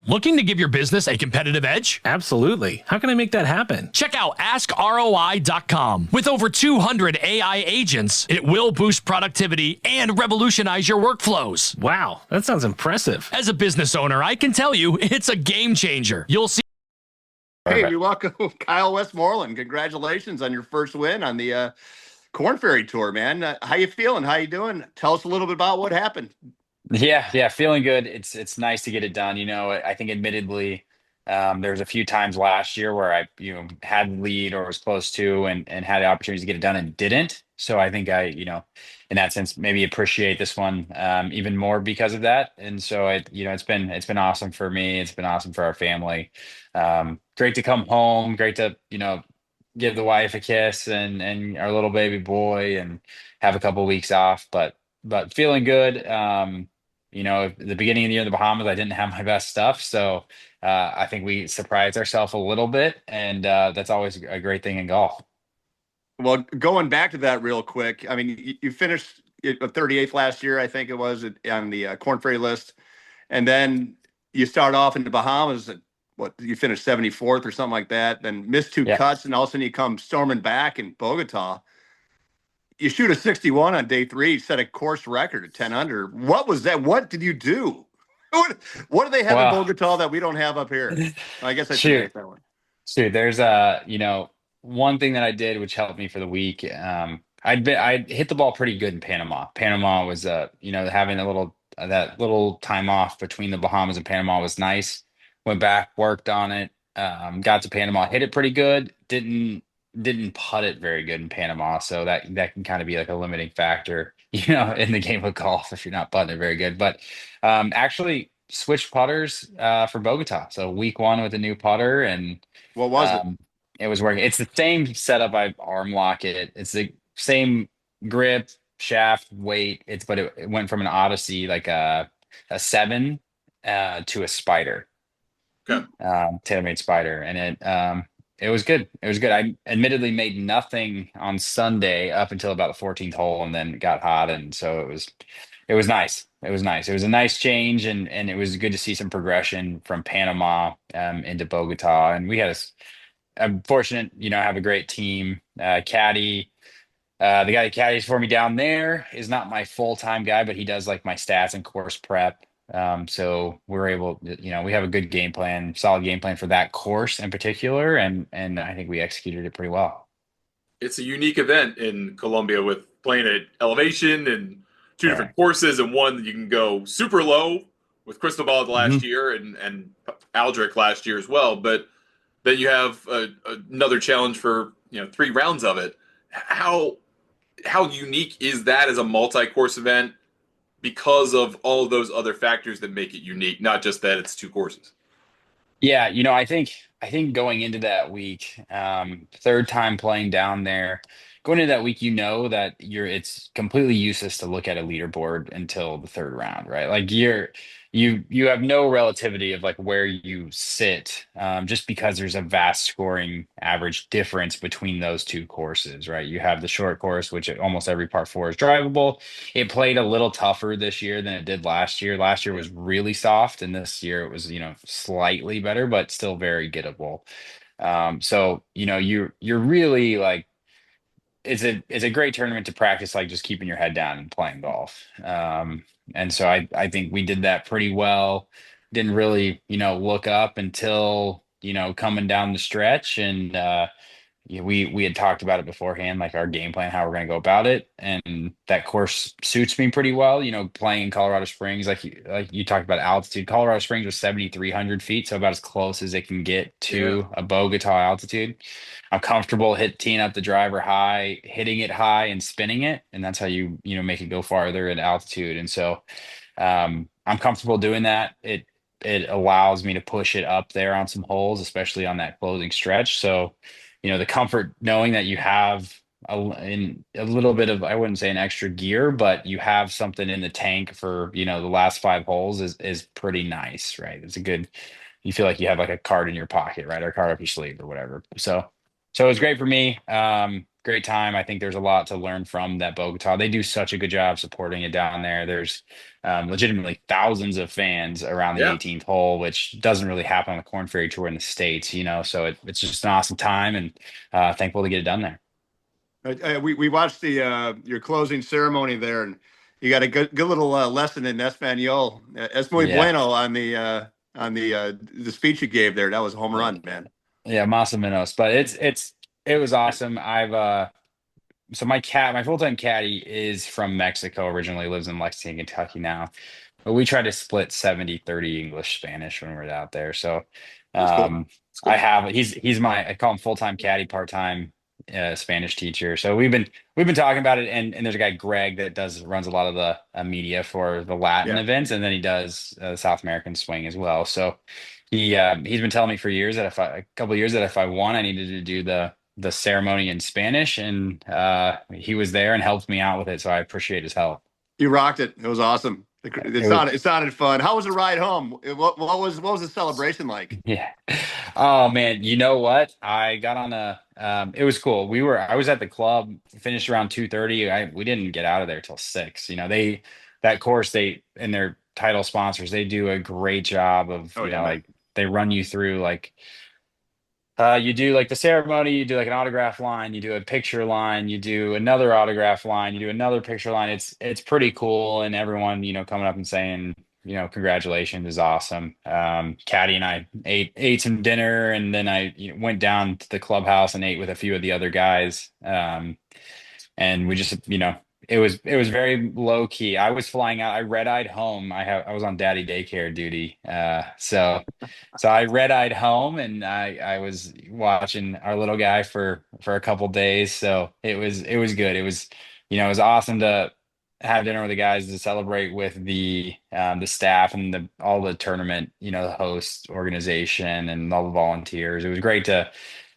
Looking to give your business a competitive edge? Absolutely. How can I make that happen? Check out AskROI.com. With over 200 AI agents, it will boost productivity and revolutionize your workflows. Wow, that sounds impressive. As a business owner, I can tell you it's a game changer. You'll see. Hey, you're welcome, Kyle Westmoreland. Congratulations on your first win on the Korn Ferry Tour, man. How you feeling? How you doing? Tell us a little bit about what happened. Yeah, feeling good. It's nice to get it done. I think admittedly, there was a few times last year where I, had the lead or was close to and had the opportunity to get it done and didn't. So I think in that sense, maybe appreciate this one even more because of that. And so it's been awesome for me. It's been awesome for our family. Great to come home. Great to, give the wife a kiss and our little baby boy and have a couple weeks off, but feeling good. At the beginning of the year in the Bahamas, I didn't have my best stuff. So I think we surprised ourselves a little bit. And that's always a great thing in golf. Well, going back to that real quick, I mean, you finished 38th last year, I think it was, on the Korn Ferry list. And then you start off in the Bahamas at you finished 74th or something like that, then missed two cuts, and all of a sudden you come storming back in Bogota. You shoot a 61 on day 3, set a course record at 10 under. What was that? What did you do? What do they have in Bogota that we don't have up here? I guess I should make that one. Shoot, there's one thing that I did which helped me for the week. I'd hit the ball pretty good in Panama. Panama was having that little time off between the Bahamas and Panama was nice. Went back, worked on it, got to Panama, hit it pretty good. Didn't putt it very good in Panama, so that can kind of be like a limiting factor, in the game of golf if you're not putting it very good. But actually switched putters for Bogota. So week 1 with a new putter, and what was it? It was working. It's the same setup. I arm lock it. It's the same grip, shaft, weight. But it went from an Odyssey like a 7 to a Spider. Okay. TaylorMade Spider, and it was good. It was good. I admittedly made nothing on Sunday up until about the 14th hole, and then it got hot, and so it was nice. It was nice. It was a nice change, and it was good to see some progression from Panama into Bogota. And I'm fortunate, have a great team. Caddy, the guy that caddies for me down there is not my full-time guy, but he does like my stats and course prep. So we're able, we have a good game plan, solid game plan for that course in particular, and I think we executed it pretty well. It's a unique event in Colombia with playing at elevation and 2 different courses, and one that you can go super low with Cristobal last year and Aldrich last year as well. But then you have another challenge for 3 rounds of it. How unique is that as a multi-course event? Because of all of those other factors that make it unique, not just that it's 2 courses. Yeah, I think going into that week, third time playing down there, going into that week, that it's completely useless to look at a leaderboard until the 3rd round, right? Like you have no relativity of like where you sit, just because there's a vast scoring average difference between those 2 courses, right? You have the short course, which almost every par 4 is drivable. It played a little tougher this year than it did last year. Last year was really soft, and this year it was, slightly better, but still very gettable. So, you're really like, it's a great tournament to practice, like just keeping your head down and playing golf. And so I think we did that pretty well. Didn't really, look up until, coming down the stretch, and we had talked about it beforehand, like our game plan, how we're going to go about it. And that course suits me pretty well, playing in Colorado Springs, like you talked about altitude. Colorado Springs was 7,300 feet, so about as close as it can get to a Bogota altitude. I'm comfortable teeing up the driver high, hitting it high and spinning it. And that's how you make it go farther at altitude. And so I'm comfortable doing that. It allows me to push it up there on some holes, especially on that closing stretch. So, the comfort knowing that you have a little bit of, I wouldn't say an extra gear, but you have something in the tank for, the last 5 holes is pretty nice, right? You feel like you have like a card in your pocket, right? Or a card up your sleeve or whatever. So it was great for me. great time. I think there's a lot to learn from that Bogota. They do such a good job supporting it down there. There's legitimately thousands of fans around the Yeah. 18th hole, which doesn't really happen on the Korn Ferry Tour in the States, so it's just an awesome time, and thankful to get it done there. We watched the your closing ceremony there, and you got a good little lesson in Espanol. Es muy Yeah. bueno on the speech you gave there. That was a home run, man. Yeah, más o menos. But it was awesome. So my full-time caddy is from Mexico, originally lives in Lexington, Kentucky now. But we try to split 70-30 English Spanish when we're out there. So That's cool. That's cool. I call him full-time caddy, part-time Spanish teacher. So we've been talking about it, and there's a guy, Greg, that runs a lot of the media for the Latin Yeah. events, and then he does South American swing as well. So he's been telling me for years that a couple of years that if I won, I needed to do the ceremony in Spanish, and he was there and helped me out with it. So I appreciate his help. You rocked it. It was awesome. It sounded fun. How was the ride home? What was the celebration like? Yeah. Oh man, you know what? I got on it was cool. I was at the club, finished around 2:30. We didn't get out of there till 6. That course, they and their title sponsors, they do a great job of, Oh yeah, man. like they run you through, like you do like the ceremony, you do like an autograph line, you do a picture line, you do another autograph line, you do another picture line. It's pretty cool, and everyone coming up and saying congratulations is awesome. Caddy and I ate some dinner, and then I went down to the clubhouse and ate with a few of the other guys. And we just it was very low key. I was flying out. I red-eyed home. I was on daddy daycare duty. So I red-eyed home, and I was watching our little guy for a couple days. So it was good. It was awesome to have dinner with the guys, to celebrate with the staff and all the tournament, the host organization and all the volunteers. It was great to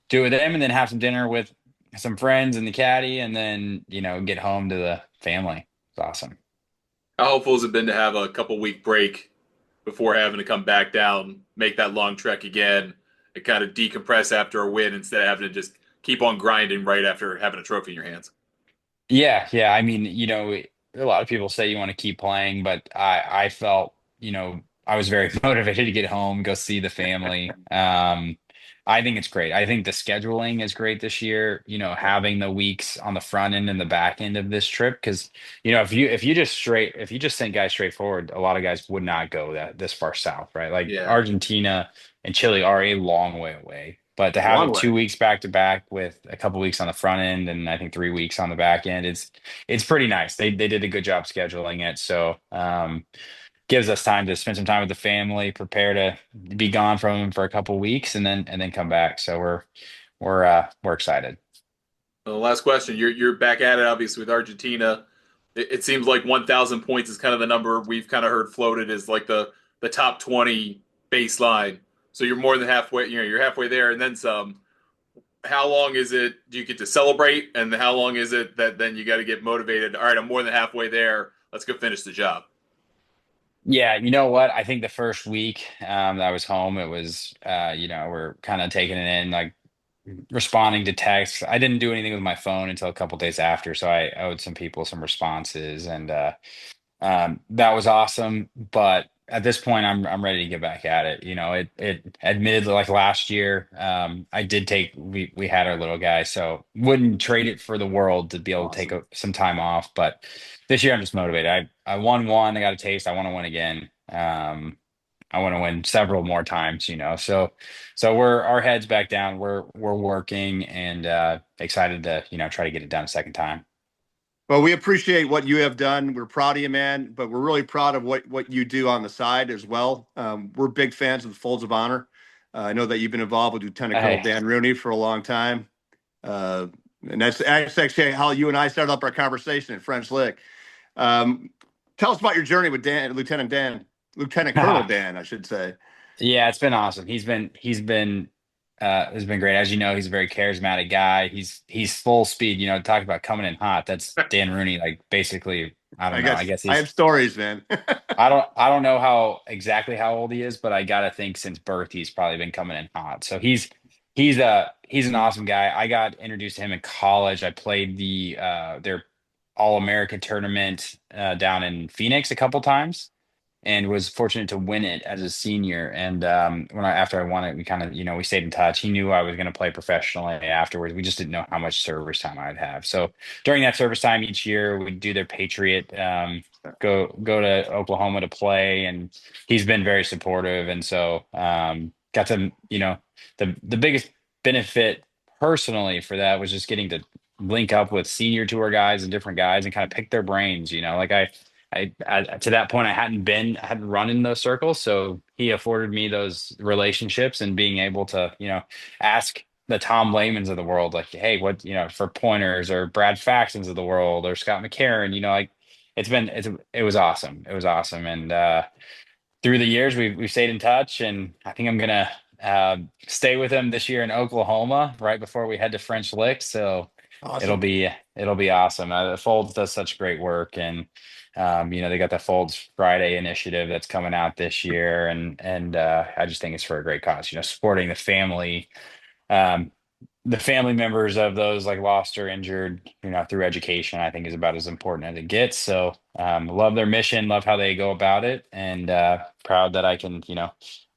do it with them, and then have some dinner with some friends and the caddy, and then get home to the family. It's awesome. How helpful has it been to have a couple week break before having to come back down, make that long trek again, and kind of decompress after a win instead of having to just keep on grinding right after having a trophy in your hands? Yeah. I mean, a lot of people say you want to keep playing, but I felt, I was very motivated to get home, go see the family. I think it's great. I think the scheduling is great this year, having the weeks on the front end and the back end of this trip. Because, if you just send guys straight forward, a lot of guys would not go this far south, right? Like Yeah. Argentina and Chile are a long way away. But to have Long it way. 2 weeks back to back with a couple weeks on the front end, and I think 3 weeks on the back end, it's pretty nice. They did a good job scheduling it. So gives us time to spend some time with the family, prepare to be gone from them for a couple weeks, and then come back. So we're excited. The last question. You're back at it, obviously, with Argentina. It seems like 1,000 points is kind of the number we've kind of heard floated as like the top 20 baseline. So you're more than halfway. You're halfway there, and then some. How long is it? Do you get to celebrate, and how long is it that then you got to get motivated? All right, I'm more than halfway there. Let's go finish the job. Yeah, you know what? I think the first week that I was home, it was we're kind of taking it in, like responding to texts. I didn't do anything with my phone until a couple days after, so I owed some people some responses, and that was awesome. But at this point, I'm ready to get back at it. It admittedly, like last year, I did we had our little guy, so wouldn't trade it for the world to be able to take Awesome. some time off. But this year, I'm just motivated. I won one. I got a taste. I want to win again. I want to win several more times. So our heads back down. We're working, and excited to try to get it done a second time. Well, we appreciate what you have done. We're proud of you, man, but we're really proud of what you do on the side as well. We're big fans of the Folds of Honor. I know that you've been involved with Lieutenant Colonel Hey. Dan Rooney for a long time. And that's actually how you and I started up our conversation at French Lick. Tell us about your journey with Lieutenant Colonel Dan, I should say. Yeah, it's been awesome. It's been great. As you know, he's a very charismatic guy. He's full speed. Talk about coming in hot. That's Dan Rooney. Like basically, I don't know. I guess I have stories, man. I don't know exactly how old he is, but I gotta think since birth he's probably been coming in hot. So he's He's an awesome guy. I got introduced to him in college. I played their All-American tournament down in Phoenix a couple times, and was fortunate to win it as a senior. And after I won it, we kind of, we stayed in touch. He knew I was going to play professionally afterwards. We just didn't know how much service time I'd have. So during that service time each year, we'd do their Patriot, go to Oklahoma to play, and he's been very supportive. And so got to, the biggest benefit personally for that was just getting to link up with senior tour guys and different guys and kind of pick their brains. Like I to that point I hadn't run in those circles, so he afforded me those relationships and being able to ask the Tom Layman's of the world, like, hey, what, for pointers, or Brad Faxons of the world, or Scott McCarron, like it was awesome. It was awesome. And through the years we've stayed in touch, and I think I'm gonna stay with him this year in Oklahoma right before we head to French Lick. So it'll Awesome. be it'll be awesome. The Folds does such great work, and they got the Folds Friday initiative that's coming out this year, and I just think it's for a great cause. Supporting um, the family members of those like lost or injured, through education, I think is about as important as it gets. So love their mission, love how they go about it, and proud that I can,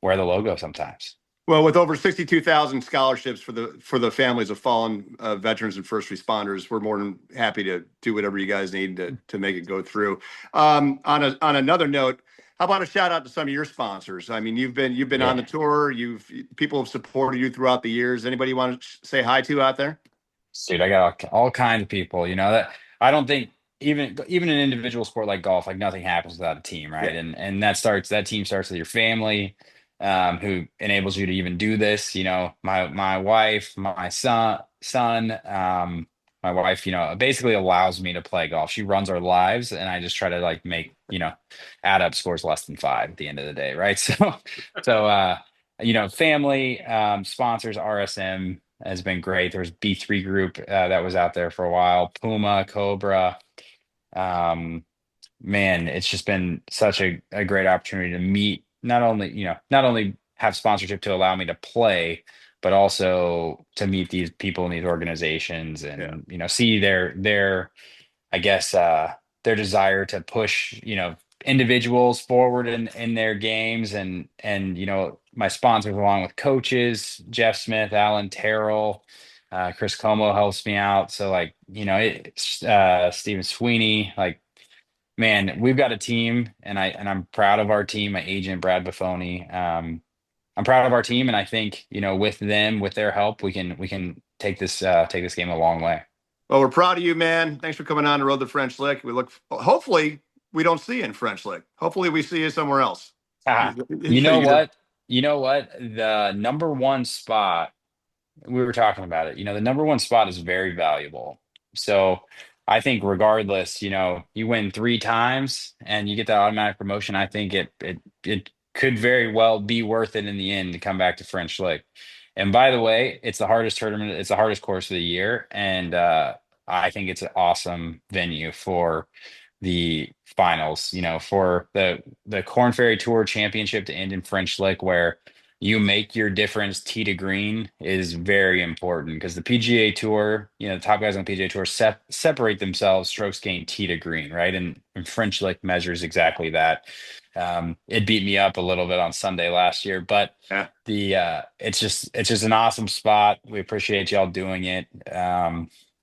wear the logo sometimes. Well, with over 62,000 scholarships for the families of fallen veterans and first responders, we're more than happy to do whatever you guys need to make it go through. On another note, how about a shout out to some of your sponsors? I mean, you've been on the Yeah. tour. People have supported you throughout the years. Anybody you want to say hi to out there? Dude, I got all kinds of people, that I don't think even an individual sport like golf, like nothing happens without a team, right? Yeah. And that team starts with your family, who enables you to even do this. My wife, my son, my wife, basically allows me to play golf. She runs our lives, and I just try to like make, add up scores less than five at the end of the day, right? So family, sponsors, RSM has been great. There's B3 Group that was out there for a while, Puma, Cobra. Um, Man, it's just been such a great opportunity to meet, not only have sponsorship to allow me to play, but also to meet these people in these organizations, Yeah. and see their I guess their desire to push, individuals forward in their games, and my sponsors along with coaches, Jeff Smith, Alan Terrell, Chris Como helps me out. So like, it's Stephen Sweeney, like, man, we've got a team, and I'm proud of our team, my agent Brad Buffoni. I'm proud of our team, and I think, with them, with their help, we can take this game a long way. Well, we're proud of you, man. Thanks for coming on the road to French Lick. Hopefully we don't see you in French Lick. Hopefully we see you somewhere else. Ah, you know Either. what? You know what? The number one spot, we were talking about it. The number one spot is very valuable. So I think regardless, you win three times and you get that automatic promotion. I think it could very well be worth it in the end to come back to French Lick. And by the way, it's the hardest tournament. It's the hardest course of the year, and I think it's an awesome venue for the finals. For the Korn Ferry Tour Championship to end in French Lick, where you make your difference tee to green, is very important, because the PGA Tour, the top guys on the PGA Tour separate themselves strokes gained tee to green, right? And French Lick measures exactly that. It beat me up a little bit on Sunday last year, but Yeah. it's just an awesome spot. We appreciate y'all doing it.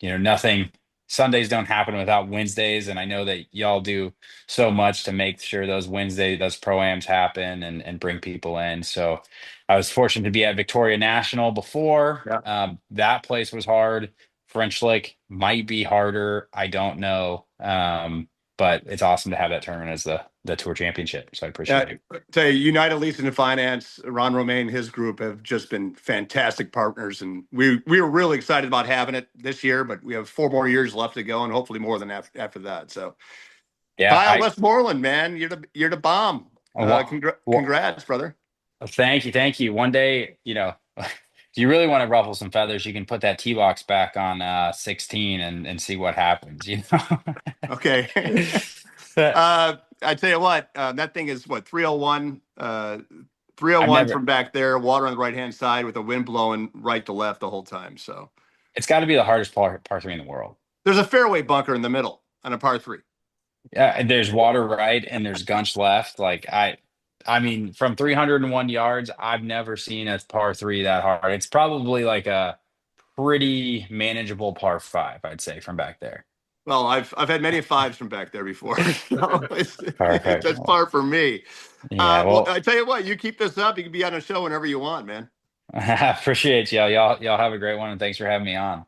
Nothing. Sundays don't happen without Wednesdays, and I know that y'all do so much to make sure those those pro-ams happen, and bring people in. So I was fortunate to be at Victoria National before. Yeah. That place was hard. French Lick might be harder. I don't know. But it's awesome to have that tournament as the tour championship. So I appreciate it. Tell you, United Leasing and Finance, Ron Romaine, his group have just been fantastic partners, and we were really excited about having it this year. But we have 4 more years left to go, and hopefully more than after that. So, Yeah, Kyle Westmoreland, man, you're the bomb. well, Congrats, brother. thank you. One day, if you really want to ruffle some feathers, you can put that tee box back on 16 and see what happens. Okay. I tell you what, that thing is what, 301 301 never. from back there, water on the right hand side with the wind blowing right to left the whole time. So It's got to be the hardest par three in the world. there's a fairway bunker in the middle on a par 3. Yeah, and there's water right, and there's gunch left. Like I mean, from 301 yards, I've never seen a par three that hard. It's probably like a pretty manageable par five, I'd say, from back there. Well, I've had many fives from back there before. So Perfect. that's par for me. Yeah, Well, well, I tell you what, you keep this up, you can be on a show whenever you want, man. I appreciate y'all. Y'all have a great one, and thanks for having me on.